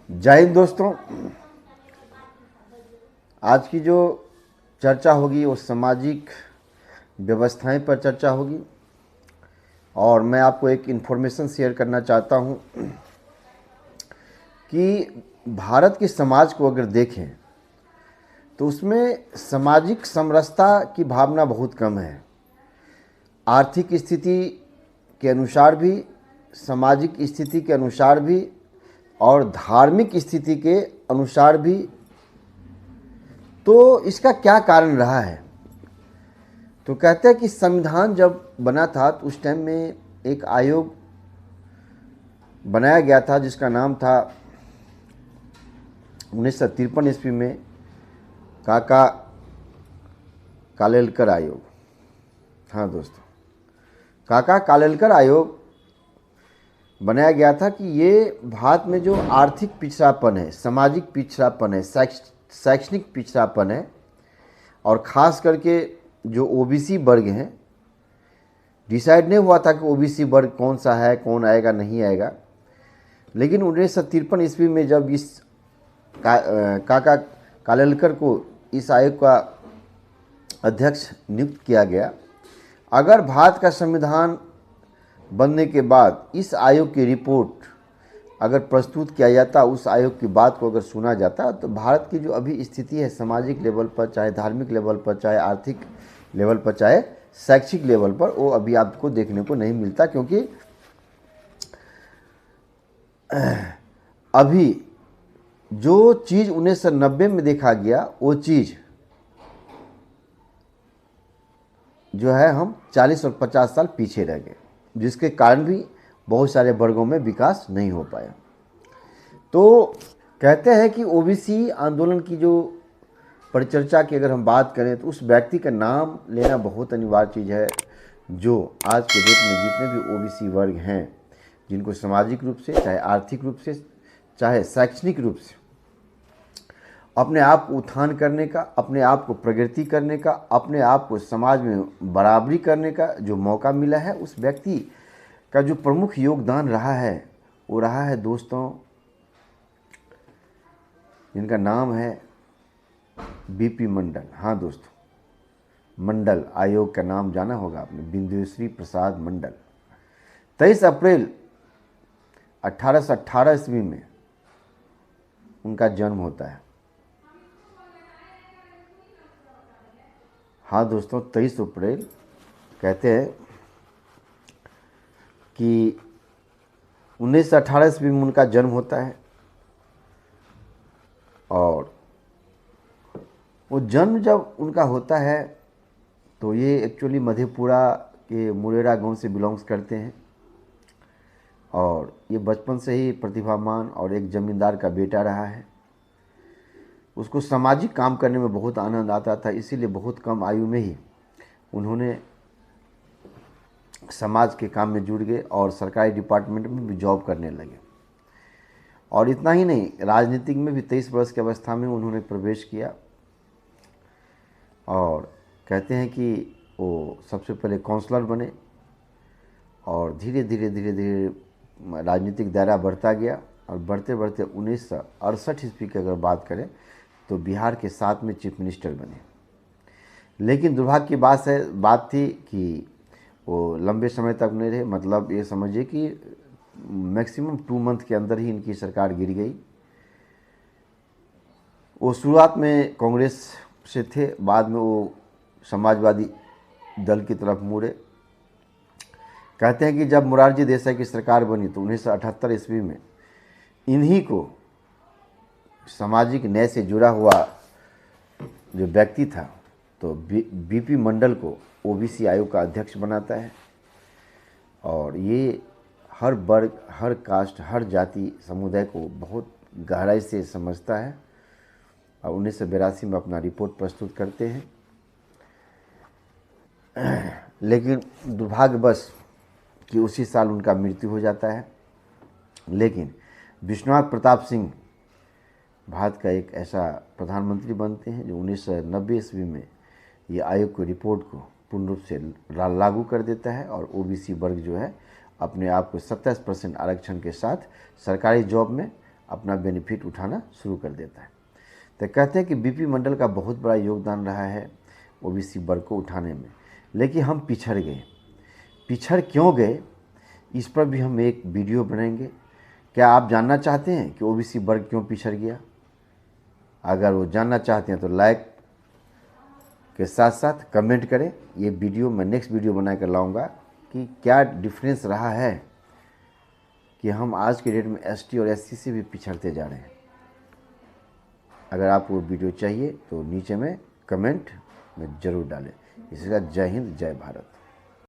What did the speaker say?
जय हिंद दोस्तों। आज की जो चर्चा होगी वो सामाजिक व्यवस्थाएं पर चर्चा होगी और मैं आपको एक इन्फॉर्मेशन शेयर करना चाहता हूं कि भारत के समाज को अगर देखें तो उसमें सामाजिक समरसता की भावना बहुत कम है। आर्थिक स्थिति के अनुसार भी, सामाजिक स्थिति के अनुसार भी और धार्मिक स्थिति के अनुसार भी। तो इसका क्या कारण रहा है? तो कहते हैं कि संविधान जब बना था तो उस टाइम में एक आयोग बनाया गया था जिसका नाम था 1953 ईस्वी में काका कालेलकर आयोग। हाँ दोस्तों, काका कालेलकर आयोग बनाया गया था कि ये भारत में जो आर्थिक पिछड़ापन है, सामाजिक पिछड़ापन है, शैक्षणिक पिछड़ापन है और ख़ास करके जो ओबीसी वर्ग हैं, डिसाइड नहीं हुआ था कि ओबीसी वर्ग कौन सा है, कौन आएगा नहीं आएगा। लेकिन 1953 ईस्वी में जब इस काका कालेलकर को इस आयोग का अध्यक्ष नियुक्त किया गया, अगर भारत का संविधान बनने के बाद इस आयोग की रिपोर्ट अगर प्रस्तुत किया जाता, उस आयोग की बात को अगर सुना जाता, तो भारत की जो अभी स्थिति है सामाजिक लेवल पर, चाहे धार्मिक लेवल पर, चाहे आर्थिक लेवल पर, चाहे शैक्षिक लेवल पर, वो अभी आपको देखने को नहीं मिलता। क्योंकि अभी जो चीज़ 1990 में देखा गया वो चीज़ जो है हम 40 और 50 साल पीछे रह गए, जिसके कारण भी बहुत सारे वर्गों में विकास नहीं हो पाया। तो कहते हैं कि ओबीसी आंदोलन की जो परिचर्चा की अगर हम बात करें तो उस व्यक्ति का नाम लेना बहुत अनिवार्य चीज़ है जो आज के डेट में जितने भी ओबीसी वर्ग हैं, जिनको सामाजिक रूप से, चाहे आर्थिक रूप से, चाहे शैक्षणिक रूप से अपने आप को उत्थान करने का, अपने आप को प्रगति करने का, अपने आप को समाज में बराबरी करने का जो मौका मिला है, उस व्यक्ति का जो प्रमुख योगदान रहा है वो रहा है दोस्तों, जिनका नाम है बीपी मंडल। हाँ दोस्तों, मंडल आयोग का नाम जाना होगा आपने, बिंदुश्री प्रसाद मंडल। 23 अप्रैल 1818 ईस्वी में उनका जन्म होता है। हाँ दोस्तों, 23 अप्रैल कहते हैं कि 1918 ईस्वी में उनका जन्म होता है और वो जन्म जब उनका होता है तो ये एक्चुअली मधेपुरा के मुरेरा गांव से बिलोंग्स करते हैं और ये बचपन से ही प्रतिभावान और एक ज़मींदार का बेटा रहा है। उसको सामाजिक काम करने में बहुत आनंद आता था, इसीलिए बहुत कम आयु में ही उन्होंने समाज के काम में जुड़ गए और सरकारी डिपार्टमेंट में भी जॉब करने लगे। और इतना ही नहीं, राजनीतिक में भी 23 वर्ष की अवस्था में उन्होंने प्रवेश किया और कहते हैं कि वो सबसे पहले काउंसलर बने और धीरे धीरे राजनीतिक दायरा बढ़ता गया और बढ़ते बढ़ते 1968 ईस्वी की अगर बात करें तो बिहार के 7वें चीफ मिनिस्टर बने। लेकिन दुर्भाग्य की बात थी कि वो लंबे समय तक नहीं रहे। मतलब ये समझिए कि मैक्सिमम 2 मंथ के अंदर ही इनकी सरकार गिर गई। वो शुरुआत में कांग्रेस से थे, बाद में वो समाजवादी दल की तरफ मुड़े। कहते हैं कि जब मोरारजी देसाई की सरकार बनी तो 1978 ईस्वी में इन्हीं को सामाजिक न्याय से जुड़ा हुआ जो व्यक्ति था तो बीपी मंडल को ओबीसी आयोग का अध्यक्ष बनाता है और ये हर वर्ग, हर कास्ट, हर जाति समुदाय को बहुत गहराई से समझता है और 1982 में अपना रिपोर्ट प्रस्तुत करते हैं। लेकिन दुर्भाग्यवश कि उसी साल उनका मृत्यु हो जाता है। लेकिन विश्वनाथ प्रताप सिंह भारत का एक ऐसा प्रधानमंत्री बनते हैं जो 1990 ईस्वी में ये आयोग की रिपोर्ट को पूर्ण रूप से लागू कर देता है और ओबीसी वर्ग जो है अपने आप को 27% आरक्षण के साथ सरकारी जॉब में अपना बेनिफिट उठाना शुरू कर देता है। तो कहते हैं कि बीपी मंडल का बहुत बड़ा योगदान रहा है ओबीसी वर्ग को उठाने में, लेकिन हम पिछड़ गए। पिछड़ क्यों गए, इस पर भी हम एक वीडियो बनाएंगे। क्या आप जानना चाहते हैं कि ओबीसी वर्ग क्यों पिछड़ गया? अगर वो जानना चाहते हैं तो लाइक के साथ साथ कमेंट करें। ये वीडियो मैं नेक्स्ट वीडियो बना कर लाऊंगा कि क्या डिफरेंस रहा है कि हम आज के डेट में एसटी और एससी से भी पिछड़ते जा रहे हैं। अगर आपको वीडियो चाहिए तो नीचे में कमेंट में ज़रूर डालें। इसके साथ जय हिंद, जय भारत।